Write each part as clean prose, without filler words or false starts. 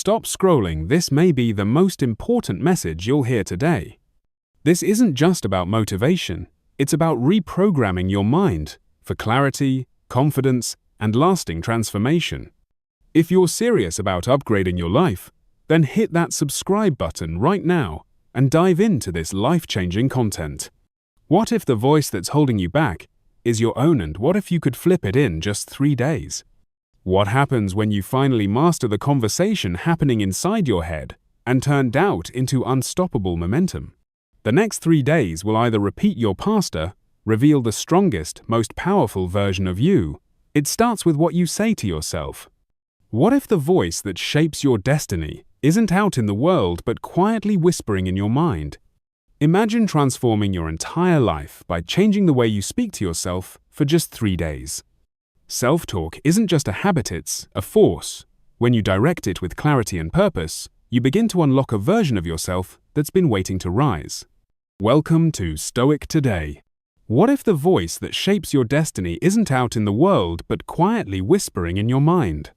stop scrolling. This may be the most important message you'll hear today. This isn't just about motivation, it's about reprogramming your mind for clarity, confidence, and lasting transformation. If you're serious about upgrading your life, then hit that subscribe button right now and dive into this life-changing content. What if the voice that's holding you back is your own, and what if you could flip it in just 3 days? What happens when you finally master the conversation happening inside your head and turn doubt into unstoppable momentum? The next 3 days will either repeat your pastor, reveal the strongest, most powerful version of you. It starts with what you say to yourself. What if the voice that shapes your destiny isn't out in the world but quietly whispering in your mind? Imagine transforming your entire life by changing the way you speak to yourself for just 3 days. Self-talk isn't just a habit, it's a force. When you direct it with clarity and purpose, you begin to unlock a version of yourself that's been waiting to rise. Welcome to Stoic Today. What if the voice that shapes your destiny isn't out in the world but quietly whispering in your mind?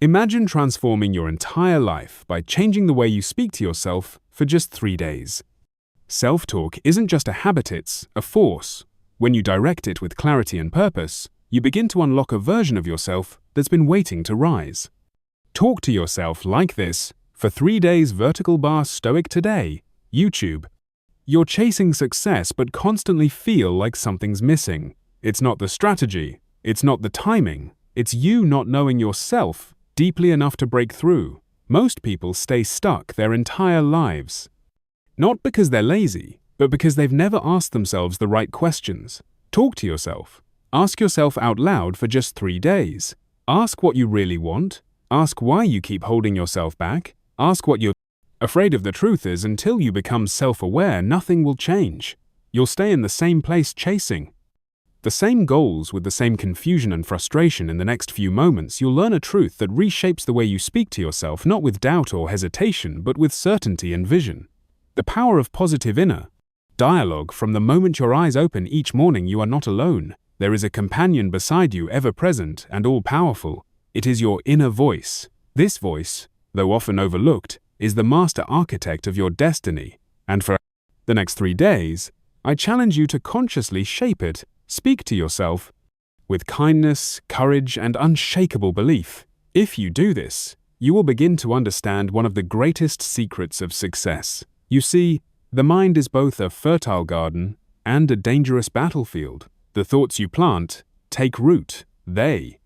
Imagine transforming your entire life by changing the way you speak to yourself for just 3 days. Self-talk isn't just a habit, it's a force. When you direct it with clarity and purpose, you begin to unlock a version of yourself that's been waiting to rise. Talk to yourself like this for 3 days. Vertical bar Stoic Today, YouTube. You're chasing success but constantly feel like something's missing. It's not the strategy, it's not the timing, it's you not knowing yourself deeply enough to break through. Most people stay stuck their entire lives. Not because they're lazy, but because they've never asked themselves the right questions. Talk to yourself. Ask yourself out loud for just 3 days. Ask what you really want. Ask why you keep holding yourself back. Ask what you're afraid of. The truth is, until you become self-aware, nothing will change. You'll stay in the same place chasing the same goals with the same confusion and frustration. In the next few moments, you'll learn a truth that reshapes the way you speak to yourself, not with doubt or hesitation, but with certainty and vision. The power of positive inner dialogue. From the moment your eyes open each morning, you are not alone. There is a companion beside you, ever present and all-powerful. It is your inner voice. This voice, though often overlooked, is the master architect of your destiny. And for the next 3 days, I challenge you to consciously shape it. Speak to yourself with kindness, courage, and unshakable belief. If you do this, you will begin to understand one of the greatest secrets of success. You see, the mind is both a fertile garden and a dangerous battlefield. The thoughts you plant take root. They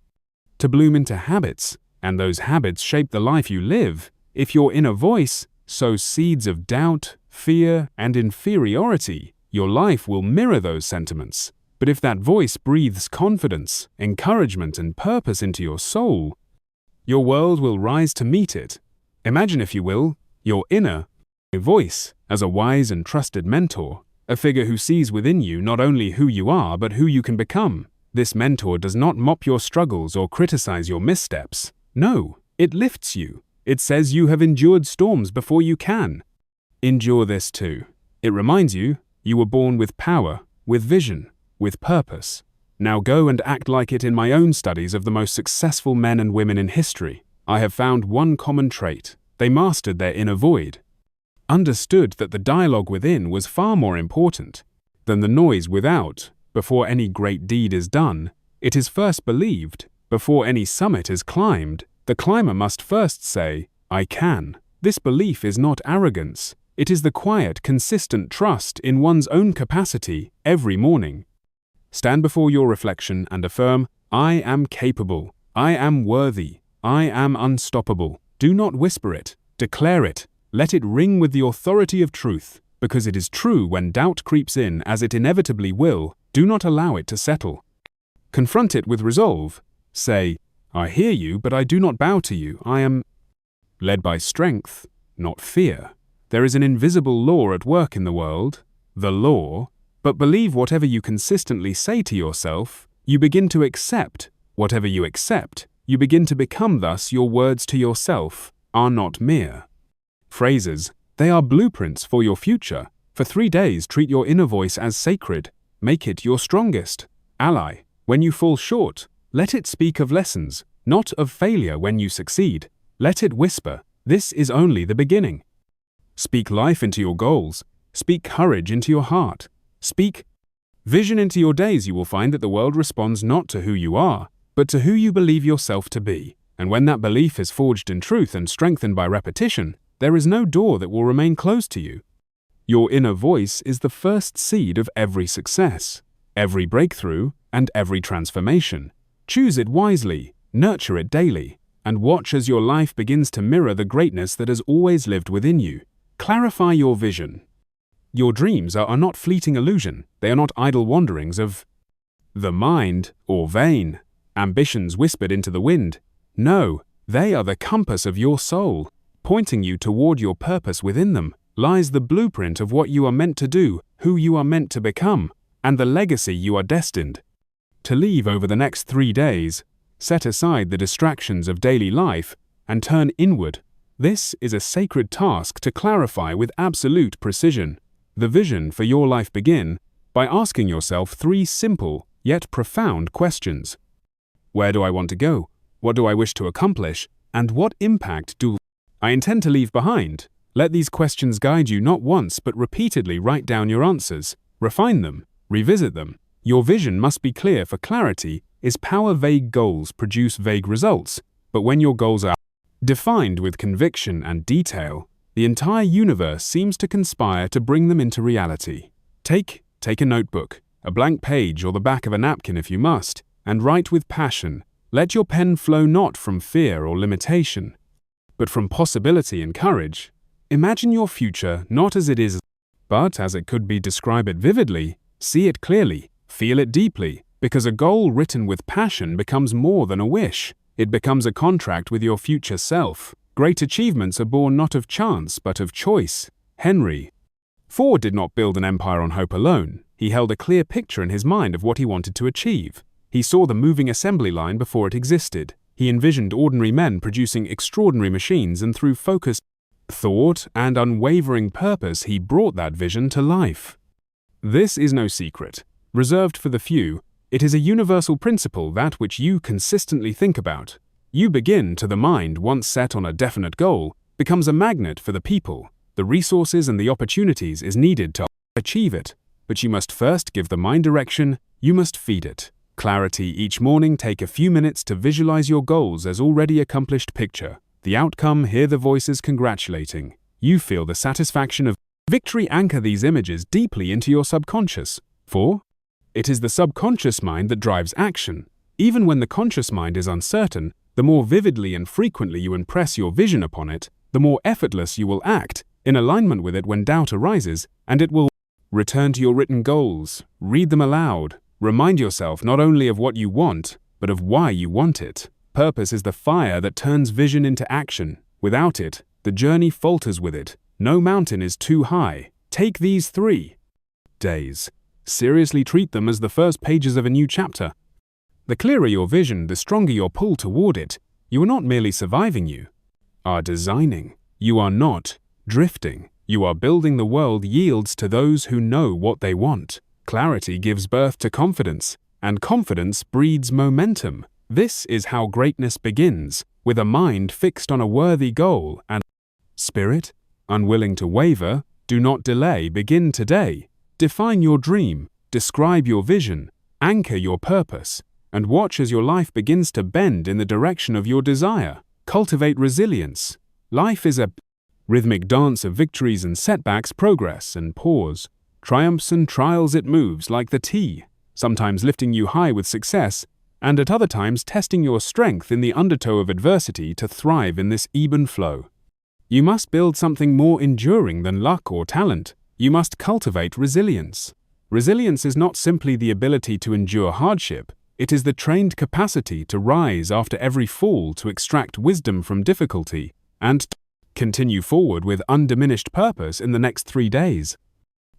to bloom into habits, and those habits shape the life you live. If your inner voice sows seeds of doubt, fear, and inferiority, your life will mirror those sentiments. But if that voice breathes confidence, encouragement, and purpose into your soul, your world will rise to meet it. Imagine, if you will, your inner voice as a wise and trusted mentor, a figure who sees within you not only who you are but who you can become. This mentor does not mop your struggles or criticize your missteps. No, it lifts you. It says you have endured storms before you can endure this too. It reminds you were born with power, with vision, with purpose. Now go and act like it. In my own studies of the most successful men and women in history, I have found one common trait. They mastered their inner void. Understood that the dialogue within was far more important than the noise without. Before any great deed is done, it is first believed. Before any summit is climbed, the climber must first say, "I can." This belief is not arrogance. It is the quiet, consistent trust in one's own capacity. Every morning, stand before your reflection and affirm, "I am capable. I am worthy. I am unstoppable." Do not whisper it. Declare it. Let it ring with the authority of truth, because it is true when doubt creeps in, as it inevitably will. Do not allow it to settle. Confront it with resolve. Say, "I hear you, but I do not bow to you. I am led by strength, not fear." There is an invisible law at work in the world, the law, but believe whatever you consistently say to yourself, you begin to accept. Whatever you accept, you begin to become. Thus, your words to yourself are not mere phrases, they are blueprints for your future. For 3 days, treat your inner voice as sacred. Make it your strongest ally. When you fall short, let it speak of lessons, not of failure. When you succeed, let it whisper, This is only the beginning. Speak life into your goals. Speak courage into your heart. Speak vision into your days. You will find that the world responds not to who you are, but to who you believe yourself to be. And when that belief is forged in truth and strengthened by repetition, there is no door that will remain closed to you. Your inner voice is the first seed of every success, every breakthrough, and every transformation. Choose it wisely, nurture it daily, and watch as your life begins to mirror the greatness that has always lived within you. Clarify your vision. Your dreams are not fleeting illusion. They are not idle wanderings of the mind or vain ambitions whispered into the wind. No, they are the compass of your soul, pointing you toward your purpose. Within them lies the blueprint of what you are meant to do, who you are meant to become, and the legacy you are destined to leave. Over the next 3 days, set aside the distractions of daily life and turn inward. This is a sacred task to clarify with absolute precision. The vision for your life begin by asking yourself 3 simple yet profound questions. Where do I want to go? What do I wish to accomplish? And what impact do I intend to leave behind? Let these questions guide you. Not once but repeatedly. Write down your answers. Refine them. Revisit them. Your vision must be clear, for clarity is power. Vague goals produce vague results, but when your goals are defined with conviction and detail, the entire universe seems to conspire to bring them into reality. Take a notebook, a blank page, or the back of a napkin if you must, and write with passion. Let your pen flow not from fear or limitation, but from possibility and courage. Imagine your future not as it is, but as it could be. Describe it vividly, see it clearly, feel it deeply, because a goal written with passion becomes more than a wish. It becomes a contract with your future self. Great achievements are born not of chance but of choice. Henry Ford did not build an empire on hope alone. He held a clear picture in his mind of what he wanted to achieve. He saw the moving assembly line before it existed. He envisioned ordinary men producing extraordinary machines, and through focused thought and unwavering purpose, he brought that vision to life. This is no secret, reserved for the few. It is a universal principle that which you consistently think about. You begin to the mind once set on a definite goal, becomes a magnet for the people, the resources and the opportunities is needed to achieve it. But you must first give the mind direction, you must feed it clarity. Each morning take a few minutes to visualize your goals as already accomplished picture. The outcome, hear the voices congratulating. You feel the satisfaction of victory. Anchor these images deeply into your subconscious. For it is the subconscious mind that drives action. Even when the conscious mind is uncertain, the more vividly and frequently you impress your vision upon it, the more effortless you will act in alignment with it when doubt arises, and it will return to your written goals. Read them aloud. Remind yourself not only of what you want, but of why you want it. Purpose is the fire that turns vision into action. Without it, the journey falters. With it, no mountain is too high. Take these 3 days. Seriously treat them as the first pages of a new chapter. The clearer your vision, the stronger your pull toward it. You are not merely surviving, you are designing. You are not drifting. You are building. The world yields to those who know what they want. Clarity gives birth to confidence, and confidence breeds momentum. This is how greatness begins, with a mind fixed on a worthy goal and spirit unwilling to waver. Do not delay. Begin today. Define your dream, describe your vision, anchor your purpose, and watch as your life begins to bend in the direction of your desire. Cultivate resilience. Life is a rhythmic dance of victories and setbacks, progress and pause, triumphs and trials. It moves like the T, sometimes lifting you high with success, and at other times testing your strength in the undertow of adversity. To thrive in this ebb flow, you must build something more enduring than luck or talent. You must cultivate resilience. Resilience is not simply the ability to endure hardship, it is the trained capacity to rise after every fall, to extract wisdom from difficulty, and continue forward with undiminished purpose. In the next 3 days,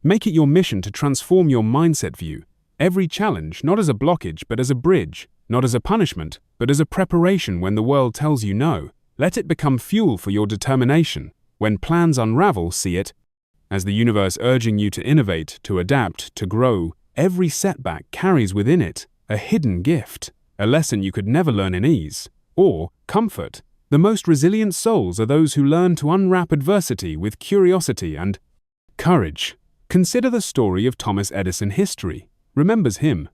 make it your mission to transform your mindset. View every challenge not as a blockage but as a bridge, not as a punishment but as a preparation. When the world tells you no, let it become fuel for your determination. When plans unravel, see it as the universe urging you to innovate, to adapt, to grow. Every setback carries within it a hidden gift, a lesson you could never learn in ease or comfort. The most resilient souls are those who learn to unwrap adversity with curiosity and courage. Consider the story of Thomas Edison. History remembers him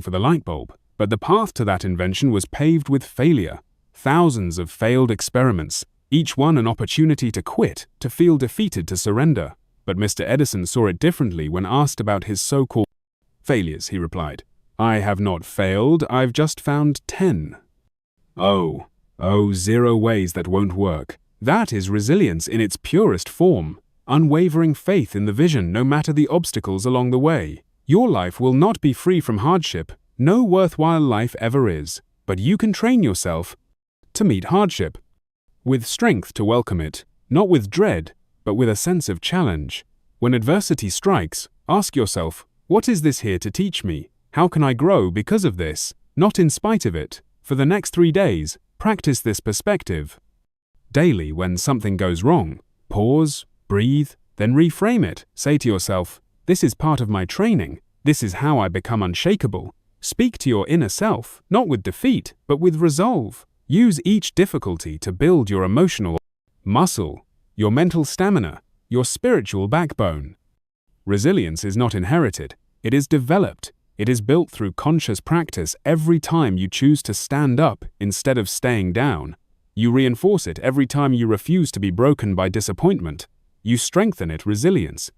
for the light bulb, but the path to that invention was paved with failure. Thousands of failed experiments, each one an opportunity to quit, to feel defeated, to surrender. But Mr. Edison saw it differently. When asked about his so-called failures, he replied, "I have not failed, I've just found 10. Oh, 0 ways that won't work." That is resilience in its purest form. Unwavering faith in the vision no matter the obstacles along the way. Your life will not be free from hardship. No worthwhile life ever is. But you can train yourself to meet hardship with strength, to welcome it, not with dread, but with a sense of challenge. When adversity strikes, ask yourself, what is this here to teach me? How can I grow because of this, not in spite of it? For the next 3 days, practice this perspective. Daily, when something goes wrong, pause, breathe, then reframe it. Say to yourself, this is part of my training. This is how I become unshakable. Speak to your inner self, not with defeat, but with resolve. Use each difficulty to build your emotional muscle, your mental stamina, your spiritual backbone. Resilience is not inherited. It is developed. It is built through conscious practice. Every time you choose to stand up instead of staying down, you reinforce it. Every time you refuse to be broken by disappointment, you strengthen it. Resilience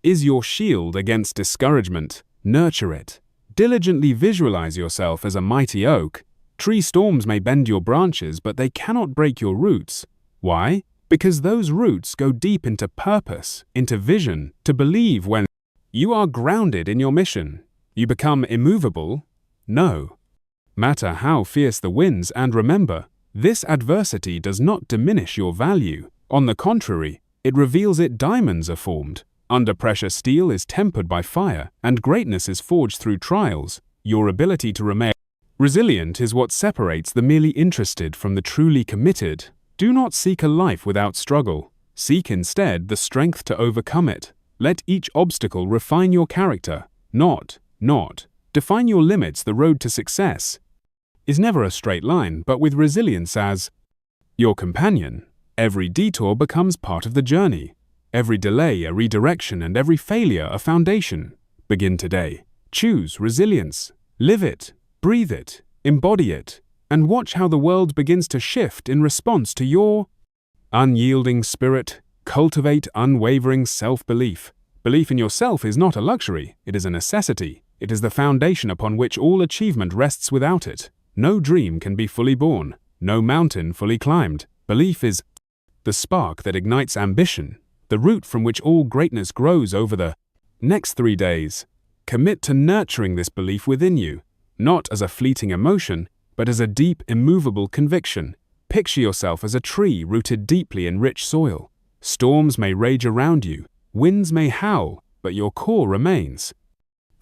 is your shield against discouragement. Nurture it. Diligently visualize yourself as a mighty oak. Tree storms may bend your branches, but they cannot break your roots. Why? Because those roots go deep into purpose, into vision, to believe. When you are grounded in your mission, you become immovable. No matter how fierce the winds. And remember, this adversity does not diminish your value. On the contrary, it reveals it. Diamonds are formed under pressure. Steel is tempered by fire, and greatness is forged through trials. Your ability to remain resilient is what separates the merely interested from the truly committed. Do not seek a life without struggle. Seek instead the strength to overcome it. Let each obstacle refine your character, not define your limits. The road to success is never a straight line, but with resilience as your companion, every detour becomes part of the journey. Every delay a redirection, and every failure a foundation. Begin today. Choose resilience. Live it. Breathe it, embody it, and watch how the world begins to shift in response to your unyielding spirit. Cultivate unwavering self-belief. Belief in yourself is not a luxury, it is a necessity. It is the foundation upon which all achievement rests. Without it, no dream can be fully born, no mountain fully climbed. Belief is the spark that ignites ambition, the root from which all greatness grows. Over the next 3 days, commit to nurturing this belief within you. Not as a fleeting emotion, but as a deep, immovable conviction. Picture yourself as a tree rooted deeply in rich soil. Storms may rage around you, winds may howl, but your core remains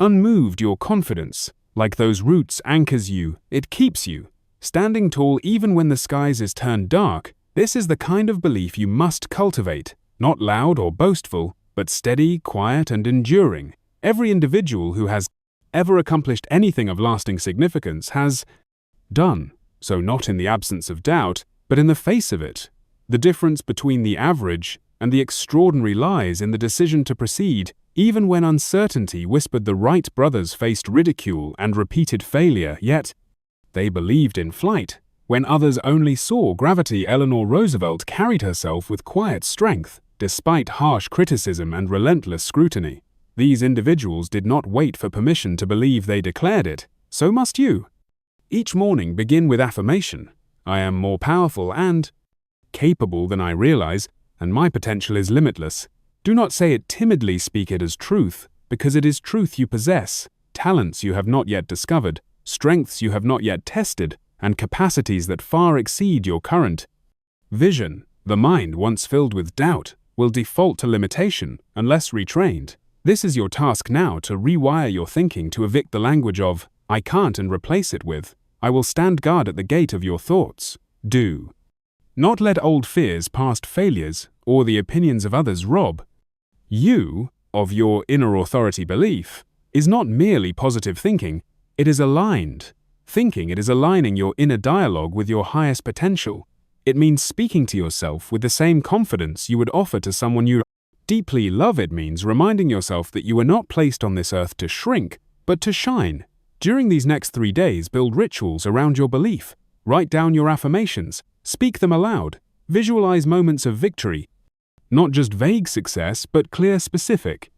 unmoved. Your confidence, like those roots, anchors you. It keeps you standing tall even when the skies is turned dark. This is the kind of belief you must cultivate, not loud or boastful, but steady, quiet, and enduring. Every individual who has ever accomplished anything of lasting significance has done so not in the absence of doubt, but in the face of it. The difference between the average and the extraordinary lies in the decision to proceed, even when uncertainty whispered. The Wright brothers faced ridicule and repeated failure, yet they believed in flight when others only saw gravity. Eleanor Roosevelt carried herself with quiet strength, despite harsh criticism and relentless scrutiny. These individuals did not wait for permission to believe, they declared it. So must you. Each morning begin with affirmation. I am more powerful and capable than I realize, and my potential is limitless. Do not say it timidly, speak it as truth, because it is truth you possess, talents you have not yet discovered, strengths you have not yet tested, and capacities that far exceed your current vision. The mind, once filled with doubt, will default to limitation unless retrained. This is your task now, to rewire your thinking, to evict the language of I can't and replace it with I will stand guard at the gate of your thoughts. Do not let old fears, past failures, or the opinions of others rob you of your inner authority. Belief is not merely positive thinking, it is aligned thinking. It is aligning your inner dialogue with your highest potential. It means speaking to yourself with the same confidence you would offer to someone you deeply love. It means reminding yourself that you were not placed on this earth to shrink, but to shine. During these next 3 days, build rituals around your belief. Write down your affirmations. Speak them aloud. Visualize moments of victory. Not just vague success, but clear, specific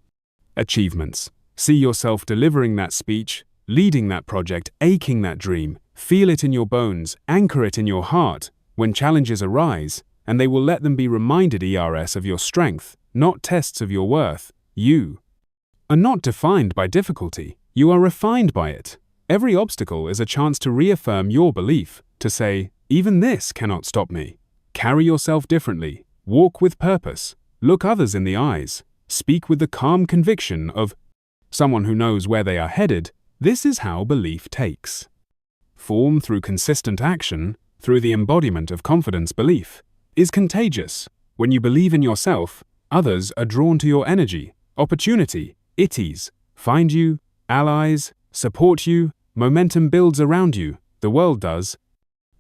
achievements. See yourself delivering that speech, leading that project, aching that dream. Feel it in your bones, anchor it in your heart when challenges arise, and they will let them be reminded of your strength, not tests of your worth. You are not defined by difficulty, you are refined by it. Every obstacle is a chance to reaffirm your belief, to say, even this cannot stop me. Carry yourself differently, walk with purpose, look others in the eyes, speak with the calm conviction of someone who knows where they are headed. This is how belief takes form through consistent action, through the embodiment of confidence. Belief is contagious. When you believe in yourself, others are drawn to your energy. Opportunity, itties, find you, allies, support you, momentum builds around you. The world does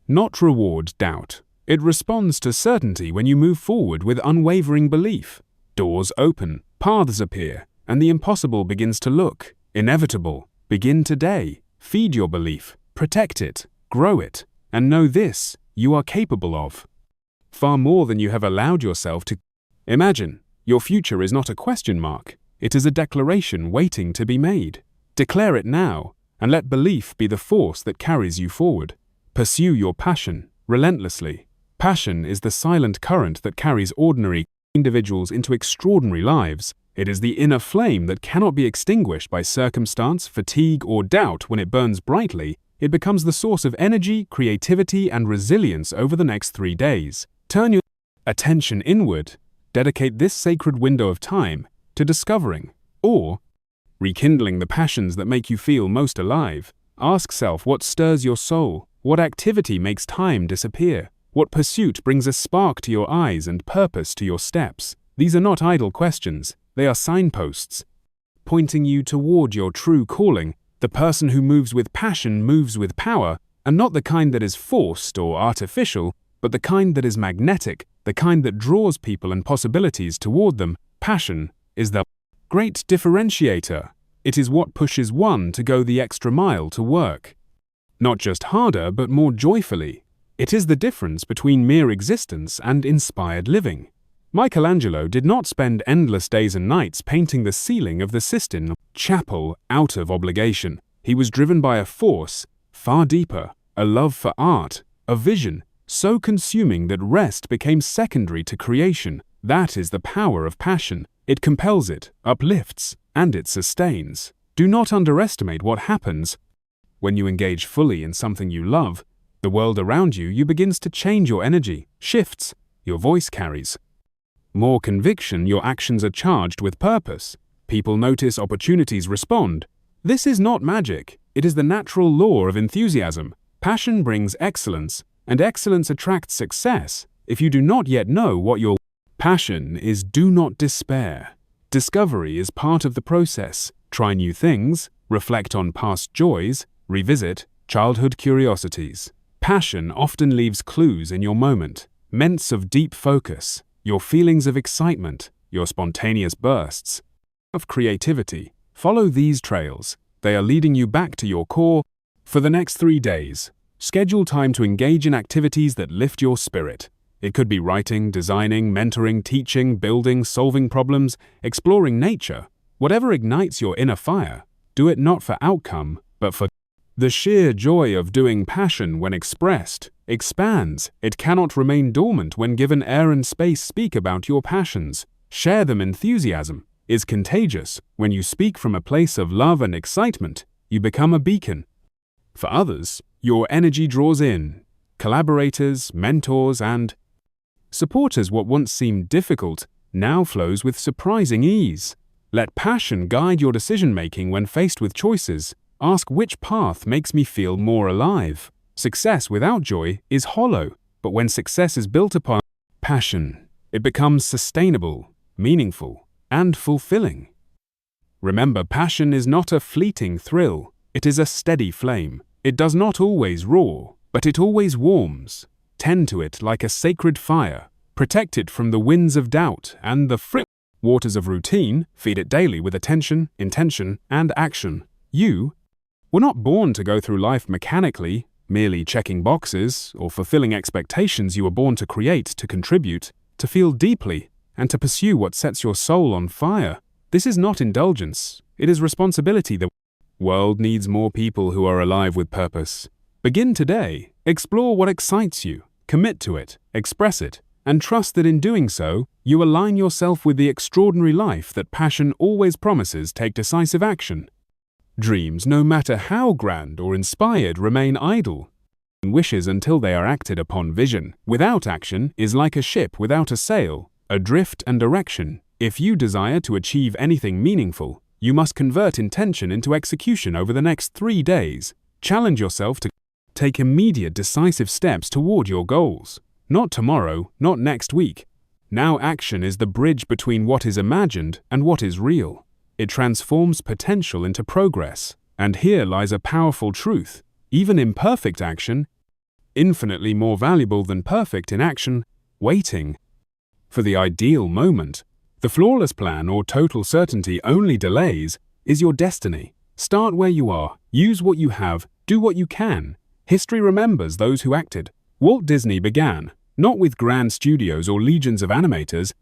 not reward doubt. It responds to certainty when you move forward with unwavering belief. Doors open, paths appear, and the impossible begins to look inevitable. Begin today. Feed your belief, protect it, grow it, and know this: you are capable of far more than you have allowed yourself to imagine. Your future is not a question mark. It is a declaration waiting to be made. Declare it now, and let belief be the force that carries you forward. Pursue your passion relentlessly. Passion is the silent current that carries ordinary individuals into extraordinary lives. It is the inner flame that cannot be extinguished by circumstance, fatigue, or doubt. When it burns brightly, it becomes the source of energy, creativity, and resilience. Over the next 3 days, turn your attention inward. Dedicate this sacred window of time to discovering or rekindling the passions that make you feel most alive. Ask self what stirs your soul, what activity makes time disappear, what pursuit brings a spark to your eyes and purpose to your steps. These are not idle questions, they are signposts, pointing you toward your true calling. The person who moves with passion moves with power, and not the kind that is forced or artificial, but the kind that is magnetic, the kind that draws people and possibilities toward them. Passion is the great differentiator. It is what pushes one to go the extra mile to work, not just harder but more joyfully. It is the difference between mere existence and inspired living. Michelangelo did not spend endless days and nights painting the ceiling of the Sistine Chapel out of obligation. He was driven by a force far deeper, a love for art, a vision so consuming that rest became secondary to creation. That is the power of passion. It compels, it uplifts, and it sustains. Do not underestimate what happens when you engage fully in something you love. The world around you begins to change. Your energy shifts, your voice carries more conviction, your actions are charged with purpose. People notice, opportunities respond. This is not magic, it is the natural law of enthusiasm. Passion brings excellence, and excellence attracts success. If you do not yet know what your passion is, do not despair. Discovery is part of the process. Try new things, reflect on past joys, revisit childhood curiosities. Passion often leaves clues in your moment, moments of deep focus, your feelings of excitement, your spontaneous bursts of creativity. Follow these trails. They are leading you back to your core. For the next 3 days, schedule time to engage in activities that lift your spirit. It could be writing, designing, mentoring, teaching, building, solving problems, exploring nature. Whatever ignites your inner fire, do it not for outcome, but for the sheer joy of doing. Passion, when expressed, expands. It cannot remain dormant when given air and space. Speak about your passions. Share them. Enthusiasm is contagious. When you speak from a place of love and excitement, you become a beacon for others. Your energy draws in collaborators, mentors, and supporters. What once seemed difficult now flows with surprising ease. Let passion guide your decision-making when faced with choices. Ask, which path makes me feel more alive? Success without joy is hollow, but when success is built upon passion, it becomes sustainable, meaningful, and fulfilling. Remember, passion is not a fleeting thrill, it is a steady flame. It does not always roar, but it always warms. Tend to it like a sacred fire. Protect it from the winds of doubt and the waters of routine. Feed it daily with attention, intention, and action. You were not born to go through life mechanically, merely checking boxes or fulfilling expectations. You were born to create, to contribute, to feel deeply, and to pursue what sets your soul on fire. This is not indulgence. It is responsibility. The world needs more people who are alive with purpose. Begin today. Explore what excites you. Commit to it. Express it. And trust that in doing so, you align yourself with the extraordinary life that passion always promises. Take decisive action. Dreams, no matter how grand or inspired, remain idle. Wishes until they are acted upon. Vision without action is like a ship without a sail, adrift and direction. If you desire to achieve anything meaningful, you must convert intention into execution over the next 3 days. Challenge yourself to take immediate, decisive steps toward your goals. Not tomorrow, not next week. Now action is the bridge between what is imagined and what is real. It transforms potential into progress. And here lies a powerful truth. Even imperfect action, infinitely more valuable than perfect inaction. Waiting for the ideal moment, the flawless plan or total certainty only delays, is your destiny. Start where you are, use what you have, do what you can. History remembers those who acted. Walt Disney began, not with grand studios or legions of animators,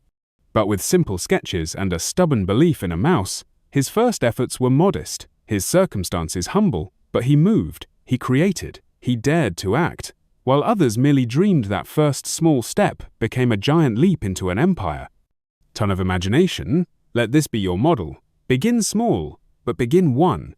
but with simple sketches and a stubborn belief in a mouse. His first efforts were modest, his circumstances humble, but he moved, he created, he dared to act, while others merely dreamed. That first small step became a giant leap into an empire. Ton of imagination, let this be your model. Begin small, but begin one.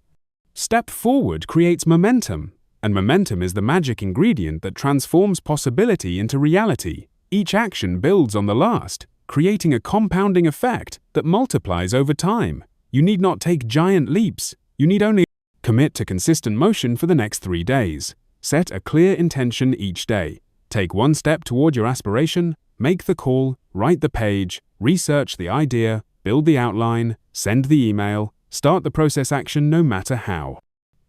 Step forward creates momentum, and momentum is the magic ingredient that transforms possibility into reality. Each action builds on the last, creating a compounding effect that multiplies over time. You need not take giant leaps, you need only commit to consistent motion for the next 3 days. Set a clear intention each day. Take one step toward your aspiration, make the call, write the page, research the idea, build the outline, send the email, start the process action no matter how.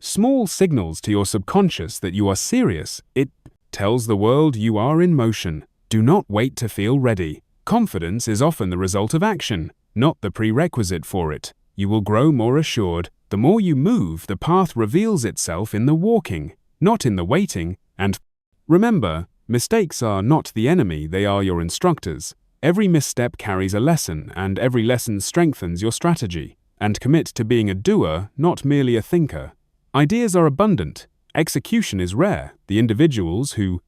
Small signals to your subconscious that you are serious. It tells the world you are in motion. Do not wait to feel ready. Confidence is often the result of action, not the prerequisite for it. You will grow more assured. The more you move, the path reveals itself in the walking, not in the waiting. And remember, mistakes are not the enemy, they are your instructors. Every misstep carries a lesson, and every lesson strengthens your strategy. And commit to being a doer, not merely a thinker. Ideas are abundant. Execution is rare. The individuals who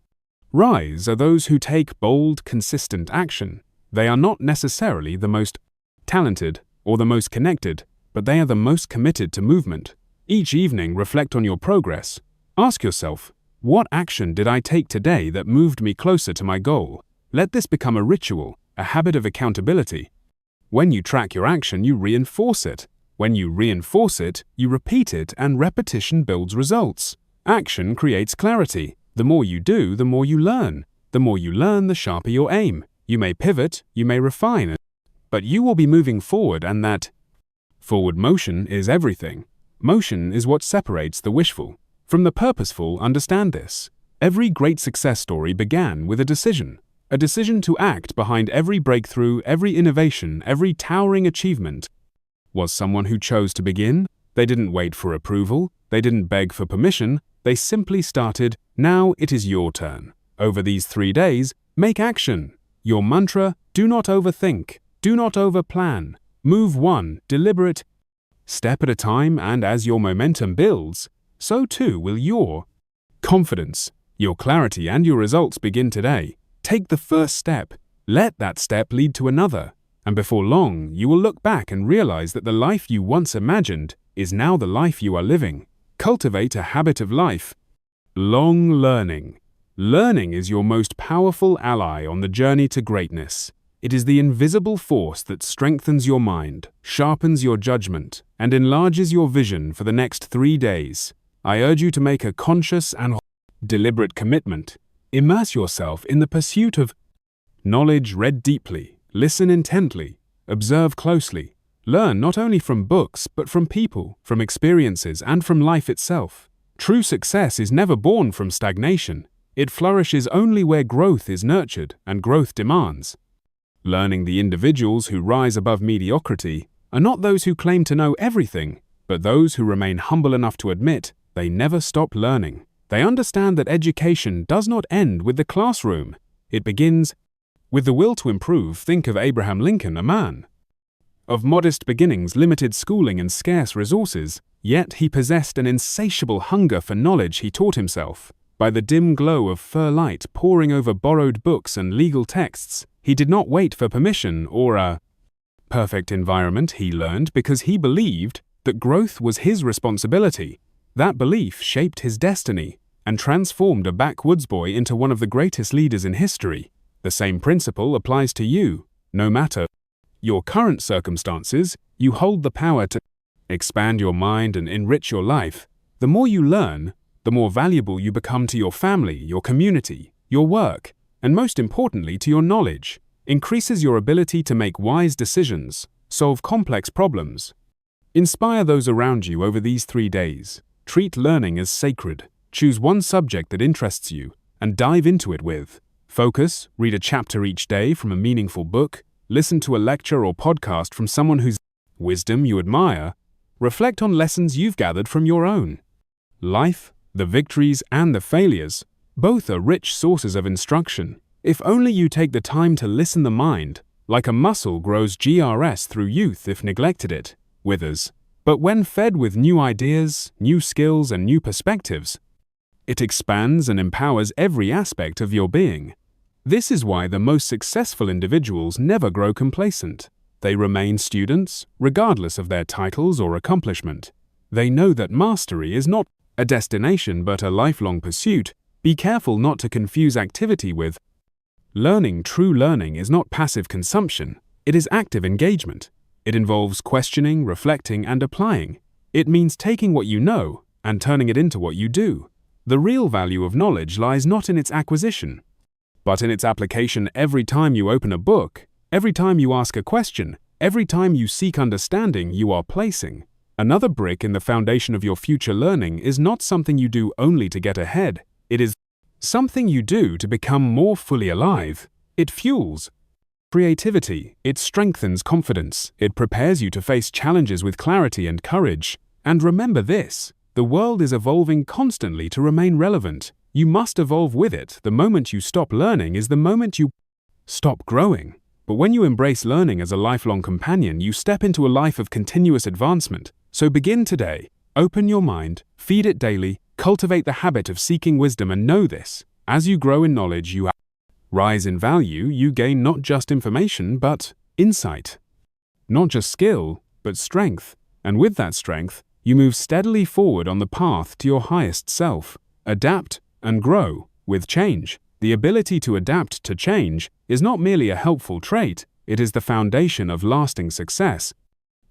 rise are those who take bold, consistent action. They are not necessarily the most talented or the most connected, but they are the most committed to movement. Each evening, reflect on your progress. Ask yourself, what action did I take today that moved me closer to my goal? Let this become a ritual, a habit of accountability. When you track your action, you reinforce it. When you reinforce it, you repeat it, and repetition builds results. Action creates clarity. The more you do, the more you learn. The more you learn, the sharper your aim. You may pivot, you may refine it, but you will be moving forward, and that forward motion is everything. Motion is what separates the wishful from the purposeful. Understand this. Every great success story began with a decision to act. Behind every breakthrough, every innovation, every towering achievement was someone who chose to begin. They didn't wait for approval, they didn't beg for permission, they simply started. Now it is your turn. Over these 3 days, make action. Your mantra: do not overthink, do not overplan. Move one deliberate step at a time, and as your momentum builds, so too will your confidence, your clarity, and your results. Begin today. Take the first step. Let that step lead to another. And before long, you will look back and realize that the life you once imagined is now the life you are living. Cultivate a habit of life long learning. Learning is your most powerful ally on the journey to greatness. It is the invisible force that strengthens your mind, sharpens your judgment, and enlarges your vision for the next 3 days. I urge you to make a conscious and deliberate commitment. Immerse yourself in the pursuit of knowledge. Read deeply, listen intently, observe closely. Learn not only from books, but from people, from experiences, and from life itself. True success is never born from stagnation. It flourishes only where growth is nurtured and growth demands. Learning the individuals who rise above mediocrity are not those who claim to know everything, but those who remain humble enough to admit they never stop learning. They understand that education does not end with the classroom. It begins with the will to improve. Think of Abraham Lincoln, a man of modest beginnings, limited schooling, and scarce resources, yet he possessed an insatiable hunger for knowledge. He taught himself by the dim glow of firelight poring over borrowed books and legal texts. He did not wait for permission or a perfect environment. He learned because he believed that growth was his responsibility. That belief shaped his destiny and transformed a backwoods boy into one of the greatest leaders in history. The same principle applies to you. No matter your current circumstances, you hold the power to expand your mind and enrich your life. The more you learn, the more valuable you become to your family, your community, your work, and most importantly to your knowledge. Increases your ability to make wise decisions, solve complex problems. Inspire those around you over these 3 days. Treat learning as sacred. Choose one subject that interests you and dive into it with focus. Read a chapter each day from a meaningful book. Listen to a lecture or podcast from someone whose wisdom you admire. Reflect on lessons you've gathered from your own life. The victories and the failures, both are rich sources of instruction. If only you take the time to listen. The mind, like a muscle, grows GRS through youth. If neglected, it withers. But when fed with new ideas, new skills, and new perspectives, it expands and empowers every aspect of your being. This is why the most successful individuals never grow complacent. They remain students, regardless of their titles or accomplishment. They know that mastery is not a destination but a lifelong pursuit. Be careful not to confuse activity with learning. True learning is not passive consumption. It is active engagement. It involves questioning, reflecting, and applying. It means taking what you know and turning it into what you do. The real value of knowledge lies not in its acquisition, but in its application. Every time you open a book, every time you ask a question, every time you seek understanding, you are placing another brick in the foundation of your future. Learning is not something you do only to get ahead. It is something you do to become more fully alive. It fuels creativity. It strengthens confidence. It prepares you to face challenges with clarity and courage. And remember this: the world is evolving constantly. To remain relevant, you must evolve with it. The moment you stop learning is the moment you stop growing. But when you embrace learning as a lifelong companion, you step into a life of continuous advancement. So begin today. Open your mind, feed it daily, cultivate the habit of seeking wisdom, and know this: as you grow in knowledge, you rise in value. You gain not just information, but insight. Not just skill, but strength. And with that strength, you move steadily forward on the path to your highest self. Adapt and grow with change. The ability to adapt to change is not merely a helpful trait, it is the foundation of lasting success.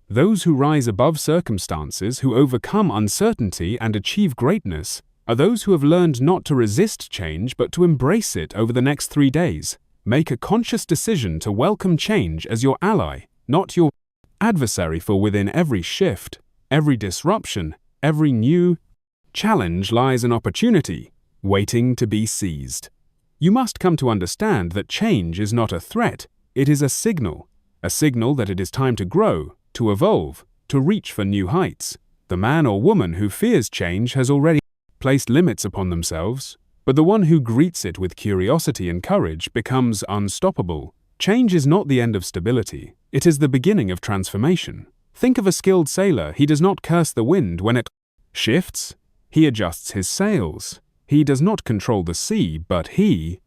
Those who rise above circumstances, who overcome uncertainty and achieve greatness, are those who have learned not to resist change but to embrace it. Over the next 3 days, make a conscious decision to welcome change as your ally, not your adversary. For within every shift, every disruption, every new challenge lies an opportunity waiting to be seized. You must come to understand that change is not a threat, it is a signal that it is time to grow, to evolve, to reach for new heights. The man or woman who fears change has already placed limits upon themselves, but the one who greets it with curiosity and courage becomes unstoppable. Change is not the end of stability, it is the beginning of transformation. Think of a skilled sailor. He does not curse the wind when it shifts, he adjusts his sails. He does not control the sea, but he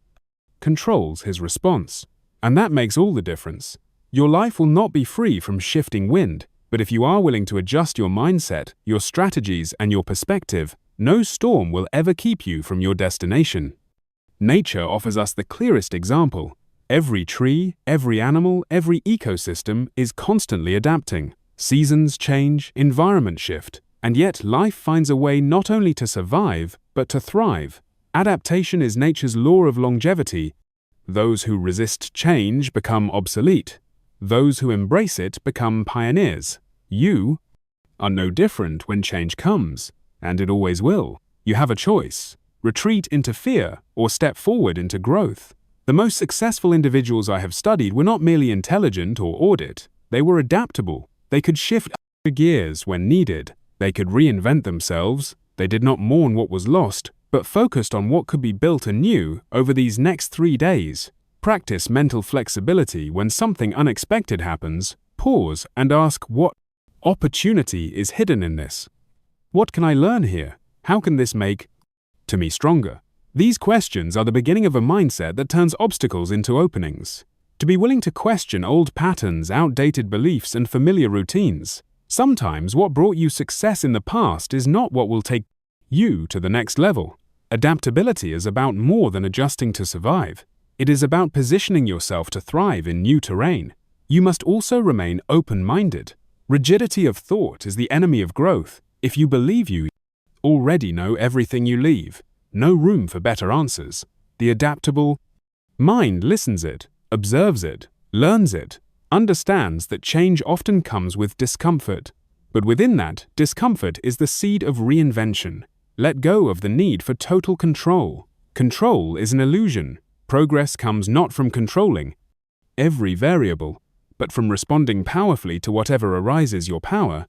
controls his response. And that makes all the difference. Your life will not be free from shifting wind, but if you are willing to adjust your mindset, your strategies, and your perspective, no storm will ever keep you from your destination. Nature offers us the clearest example. Every tree, every animal, every ecosystem is constantly adapting. Seasons change, environments shift, and yet life finds a way not only to survive, but to thrive. Adaptation is nature's law of longevity. Those who resist change become obsolete. Those who embrace it become pioneers. You are no different when change comes, and it always will. You have a choice. retreat into fear, or step forward into growth. The most successful individuals I have studied were not merely intelligent or audit, they were adaptable. They could shift gears when needed. They could reinvent themselves. They did not mourn what was lost, but focused on what could be built anew over these next 3 days. Practice mental flexibility when something unexpected happens. Pause and ask, what opportunity is hidden in this? What can I learn here? How can this make me stronger? These questions are the beginning of a mindset that turns obstacles into openings. To be willing to question old patterns, outdated beliefs, and familiar routines. Sometimes what brought you success in the past is not what will take you to the next level. Adaptability is about more than adjusting to survive. It is about positioning yourself to thrive in new terrain. You must also remain open-minded. Rigidity of thought is the enemy of growth. If you believe you already know everything, you leave no room for better answers. The adaptable mind listens it, observes it, learns it, understands that change often comes with discomfort. But within that discomfort is the seed of reinvention. Let go of the need for total control. Control is an illusion. Progress comes not from controlling every variable, but from responding powerfully to whatever arises. Your power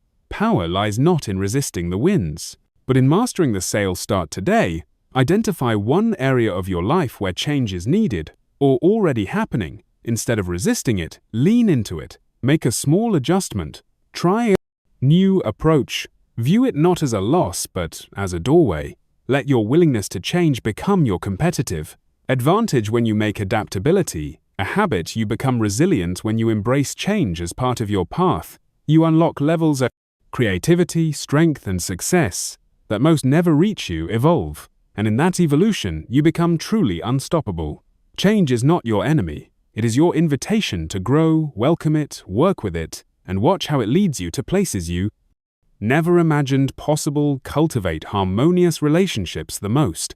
lies not in resisting the winds, but in mastering the sail. Start today. Identify one area of your life where change is needed or already happening. Instead of resisting it, lean into it. Make a small adjustment. Try a new approach. View it not as a loss, but as a doorway. Let your willingness to change become your competitive advantage. When you make adaptability a habit, you become resilient. When you embrace change as part of your path, you unlock levels of creativity, strength, and success that most never reach. You evolve, and in that evolution, you become truly unstoppable. Change is not your enemy. It is your invitation to grow. Welcome it, work with it, and watch how it leads you to places you never imagined possible. Cultivate harmonious relationships. The most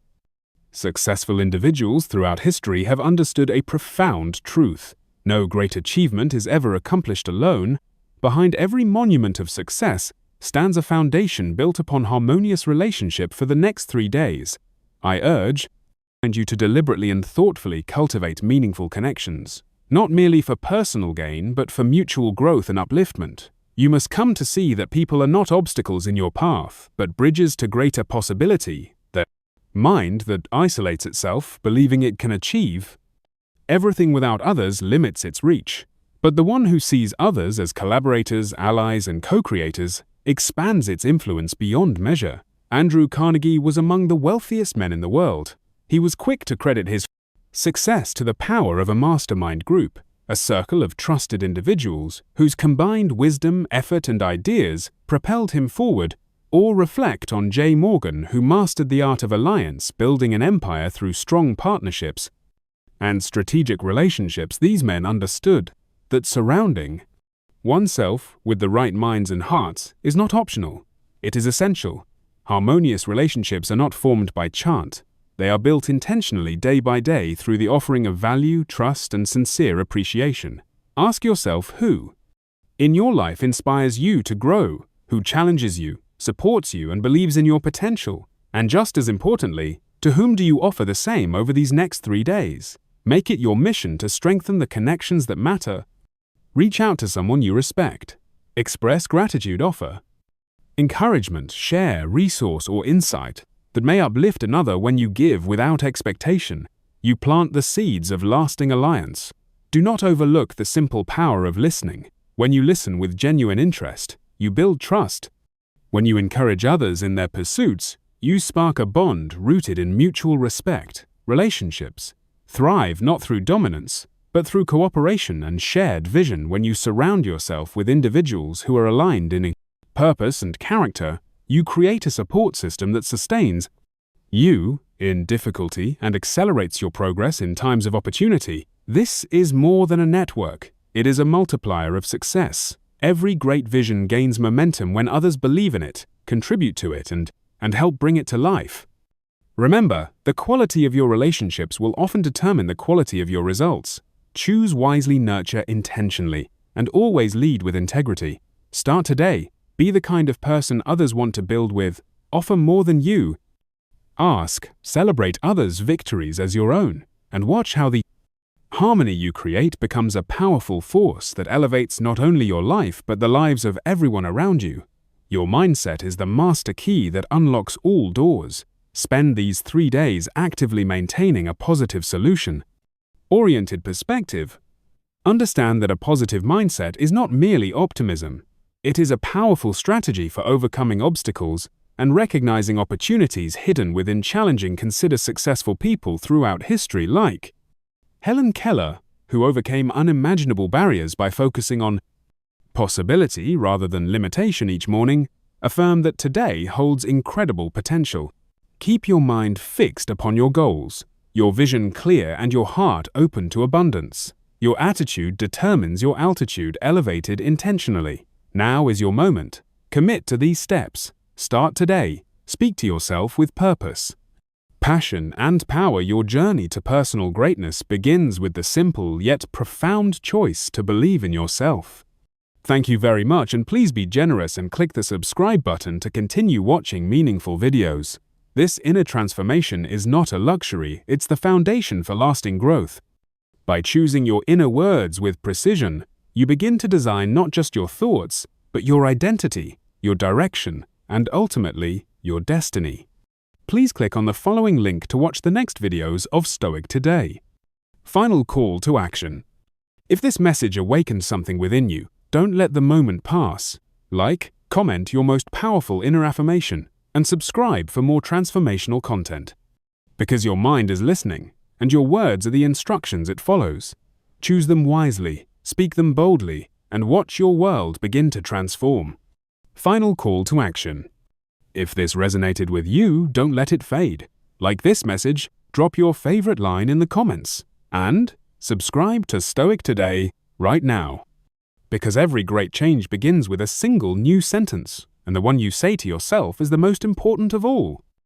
successful individuals throughout history have understood a profound truth. No great achievement is ever accomplished alone. Behind every monument of success stands a foundation built upon harmonious relationship. For the next 3 days, I urge you to deliberately and thoughtfully cultivate meaningful connections, not merely for personal gain, but for mutual growth and upliftment. You must come to see that people are not obstacles in your path, but bridges to greater possibility. The mind that isolates itself, believing it can achieve everything without others, limits its reach. But the one who sees others as collaborators, allies, and co-creators expands its influence beyond measure. Andrew Carnegie was among the wealthiest men in the world. He was quick to credit his success to the power of a mastermind group, a circle of trusted individuals whose combined wisdom, effort, and ideas propelled him forward. Or reflect on J. Morgan, who mastered the art of alliance, building an empire through strong partnerships and strategic relationships. These men understood that surrounding oneself with the right minds and hearts is not optional. It is essential. Harmonious relationships are not formed by chance. They are built intentionally day by day through the offering of value, trust, and sincere appreciation. Ask yourself who in your life inspires you to grow, who challenges you, supports you, and believes in your potential. And just as importantly, to whom do you offer the same over these next 3 days? Make it your mission to strengthen the connections that matter. Reach out to someone you respect. Express gratitude. Offer encouragement, share resource or insight that may uplift another. When you give without expectation, you plant the seeds of lasting alliance. Do not overlook the simple power of listening. When you listen with genuine interest, you build trust. When you encourage others in their pursuits, you spark a bond rooted in mutual respect. Relationships thrive not through dominance, but through cooperation and shared vision. When you surround yourself with individuals who are aligned in purpose and character, you create a support system that sustains you in difficulty and accelerates your progress in times of opportunity. This is more than a network. It is a multiplier of success. Every great vision gains momentum when others believe in it, contribute to it, and help bring it to life. Remember, the quality of your relationships will often determine the quality of your results. Choose wisely, nurture intentionally, and always lead with integrity. Start today. Be the kind of person others want to build with. Offer more than you Celebrate others' victories as your own, and watch how the harmony you create becomes a powerful force that elevates not only your life but the lives of everyone around you. Your mindset is the master key that unlocks all doors. Spend these 3 days actively maintaining a positive solution-oriented perspective. Understand that a positive mindset is not merely optimism. It is a powerful strategy for overcoming obstacles and recognizing opportunities hidden within challenging. Consider successful people throughout history like Helen Keller, who overcame unimaginable barriers by focusing on possibility rather than limitation each morning, affirmed that today holds incredible potential. Keep your mind fixed upon your goals, your vision clear and your heart open to abundance. Your attitude determines your altitude. Elevated intentionally. Now is your moment. Commit to these steps. Start today. Speak to yourself with purpose, passion, and power. Your journey to personal greatness begins with the simple yet profound choice to believe in yourself. Thank you very much, and please be generous and click the subscribe button to continue watching meaningful videos. This inner transformation is not a luxury, it's the foundation for lasting growth. By choosing your inner words with precision, you begin to design not just your thoughts, but your identity, your direction, and ultimately, your destiny. Please click on the following link to watch the next videos of Stoic Today. Final call to action. If this message awakens something within you, don't let the moment pass. Like, comment your most powerful inner affirmation, and subscribe for more transformational content. Because your mind is listening, and your words are the instructions it follows. Choose them wisely, speak them boldly, and watch your world begin to transform. Final call to action. If this resonated with you, don't let it fade. Like this message, drop your favorite line in the comments, and subscribe to Stoic Today right now. Because every great change begins with a single new sentence, and the one you say to yourself is the most important of all.